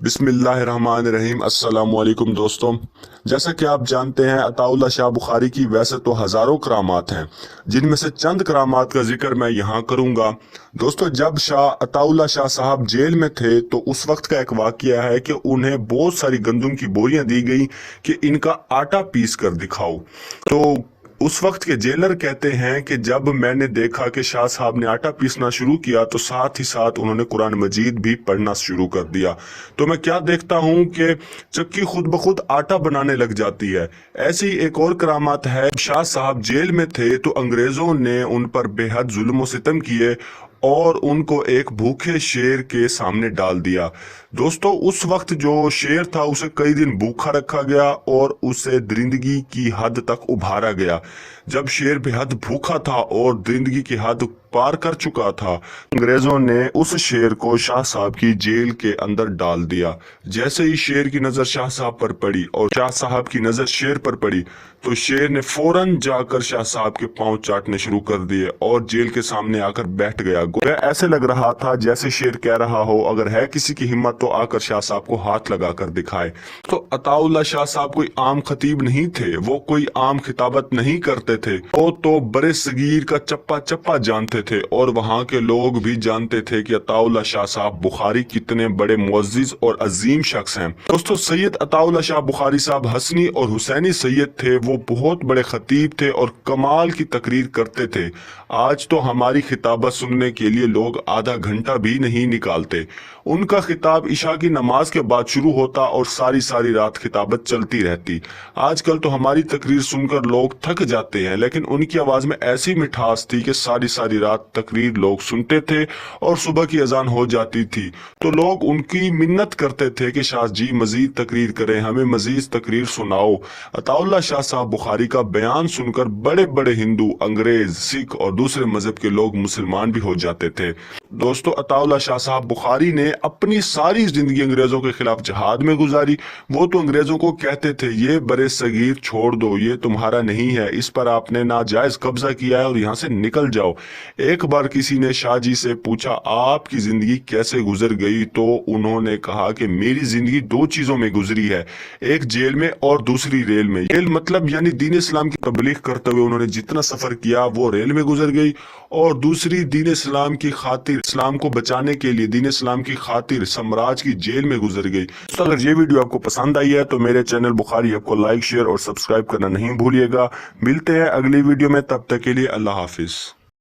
بسم اللہ الرحمن الرحیم۔ السلام علیکم دوستوں، جیسا کہ آپ جانتے ہیں عطا اللہ شاہ بخاری کی ویسے تو ہزاروں کرامات ہیں، جن میں سے چند کرامات کا ذکر میں یہاں کروں گا۔ دوستوں، جب شاہ عطا اللہ شاہ صاحب جیل میں تھے تو اس وقت کا ایک واقعہ ہے کہ انہیں بہت ساری گندم کی بوریاں دی گئی کہ ان کا آٹا پیس کر دکھاؤ۔ تو اس وقت کے جیلر کہتے ہیں کہ جب میں نے دیکھا کہ شاہ صاحب نے آٹا پیسنا شروع کیا تو ساتھ ہی ساتھ انہوں نے قرآن مجید بھی پڑھنا شروع کر دیا، تو میں کیا دیکھتا ہوں کہ چکی خود بخود آٹا بنانے لگ جاتی ہے۔ ایسی ایک اور کرامات ہے، شاہ صاحب جیل میں تھے تو انگریزوں نے ان پر بے حد ظلم و ستم کیے اور ان کو ایک بھوکے شیر کے سامنے ڈال دیا۔ دوستو، اس وقت جو شیر تھا اسے کئی دن بھوکا رکھا گیا اور اسے درندگی کی حد تک ابھارا گیا۔ جب شیر بے حد بھوکا تھا اور درندگی کی حد پار کر چکا تھا، انگریزوں نے اس شیر کو شاہ صاحب کی جیل کے اندر ڈال دیا۔ جیسے ہی شیر کی نظر شاہ صاحب پر پڑی اور شاہ صاحب کی نظر شیر پر پڑی تو شیر نے فوراً جا کر شاہ صاحب کے پاؤں چاٹنے شروع کر دیے اور جیل کے سامنے آ کر بیٹھ گیا۔ گویا ایسے لگ رہا تھا جیسے شیر کہہ رہا ہو اگر ہے کسی کی ہمت تو آ کر شاہ صاحب کو ہاتھ لگا کر دکھائے۔ تو عطا اللہ شاہ صاحب کوئی عام خطیب نہیں تھے، وہ کوئی عام خطابت نہیں کرتے تھے، وہ تو برے صغیر کا چپا چپا جانتے تھے اور وہاں کے لوگ بھی جانتے تھے کہ عطا اللہ شاہ صاحب بخاری کتنے بڑے معزز اور عظیم شخص ہیں۔ دوستو، سید عطا اللہ شاہ بخاری صاحب حسنی اور حسینی سید تھے، وہ بہت بڑے خطیب تھے اور کمال کی تقریر کرتے تھے۔ آج تو ہماری خطابت سننے کے لیے لوگ آدھا گھنٹہ بھی نہیں نکالتے۔ ان کا خطاب عشاء کی نماز کے بعد شروع ہوتا اور ساری ساری رات خطابت چلتی رہتی۔ آج کل تو ہماری تقریر سن کر لوگ تھک جاتے ہیں، لیکن ان کی آواز میں ایسی مٹھاس تھی کہ ساری ساری رات تقریر لوگ سنتے تھے اور صبح کی اذان ہو جاتی تھی تو لوگ ان کی منت کرتے تھے کہ شاہ جی مزید تقریر کریں، ہمیں مزید تقریر سناؤ۔ عطا اللہ شاہ صاحب بخاری کا بیان سن کر بڑے بڑے ہندو، انگریز، سکھ اور دوسرے مذہب کے لوگ مسلمان بھی ہو جاتے تھے۔ دوستو، عطا اللہ شاہ صاحب بخاری نے اپنی ساری زندگی انگریزوں کے خلاف جہاد میں گزاری۔ وہ تو انگریزوں کو کہتے تھے یہ برے صغیر چھوڑ دو، یہ تمہارا نہیں ہے، اس پر آپ نے ناجائز قبضہ کیا ہے اور یہاں سے نکل جاؤ۔ ایک بار کسی نے شاہ جی سے پوچھا آپ کی زندگی کیسے گزر گئی تو انہوں نے کہا کہ میری زندگی دو چیزوں میں گزری ہے، ایک جیل میں اور دوسری ریل میں۔ ریل مطلب یعنی دین اسلام کی تبلیغ کرتے ہوئے انہوں نے جتنا سفر کیا وہ ریل میں گزر گئی، اور دوسری دین اسلام کی خاطر، اسلام کو بچانے کے لیے دین اسلام کی خاطر سمراج کی جیل میں گزر گئی۔ تو اگر یہ ویڈیو آپ کو پسند آئی ہے تو میرے چینل بخاری ہب کو لائک، شیئر اور سبسکرائب کرنا نہیں بھولیے گا۔ ملتے ہیں اگلی ویڈیو میں، تب تک کے لیے اللہ حافظ۔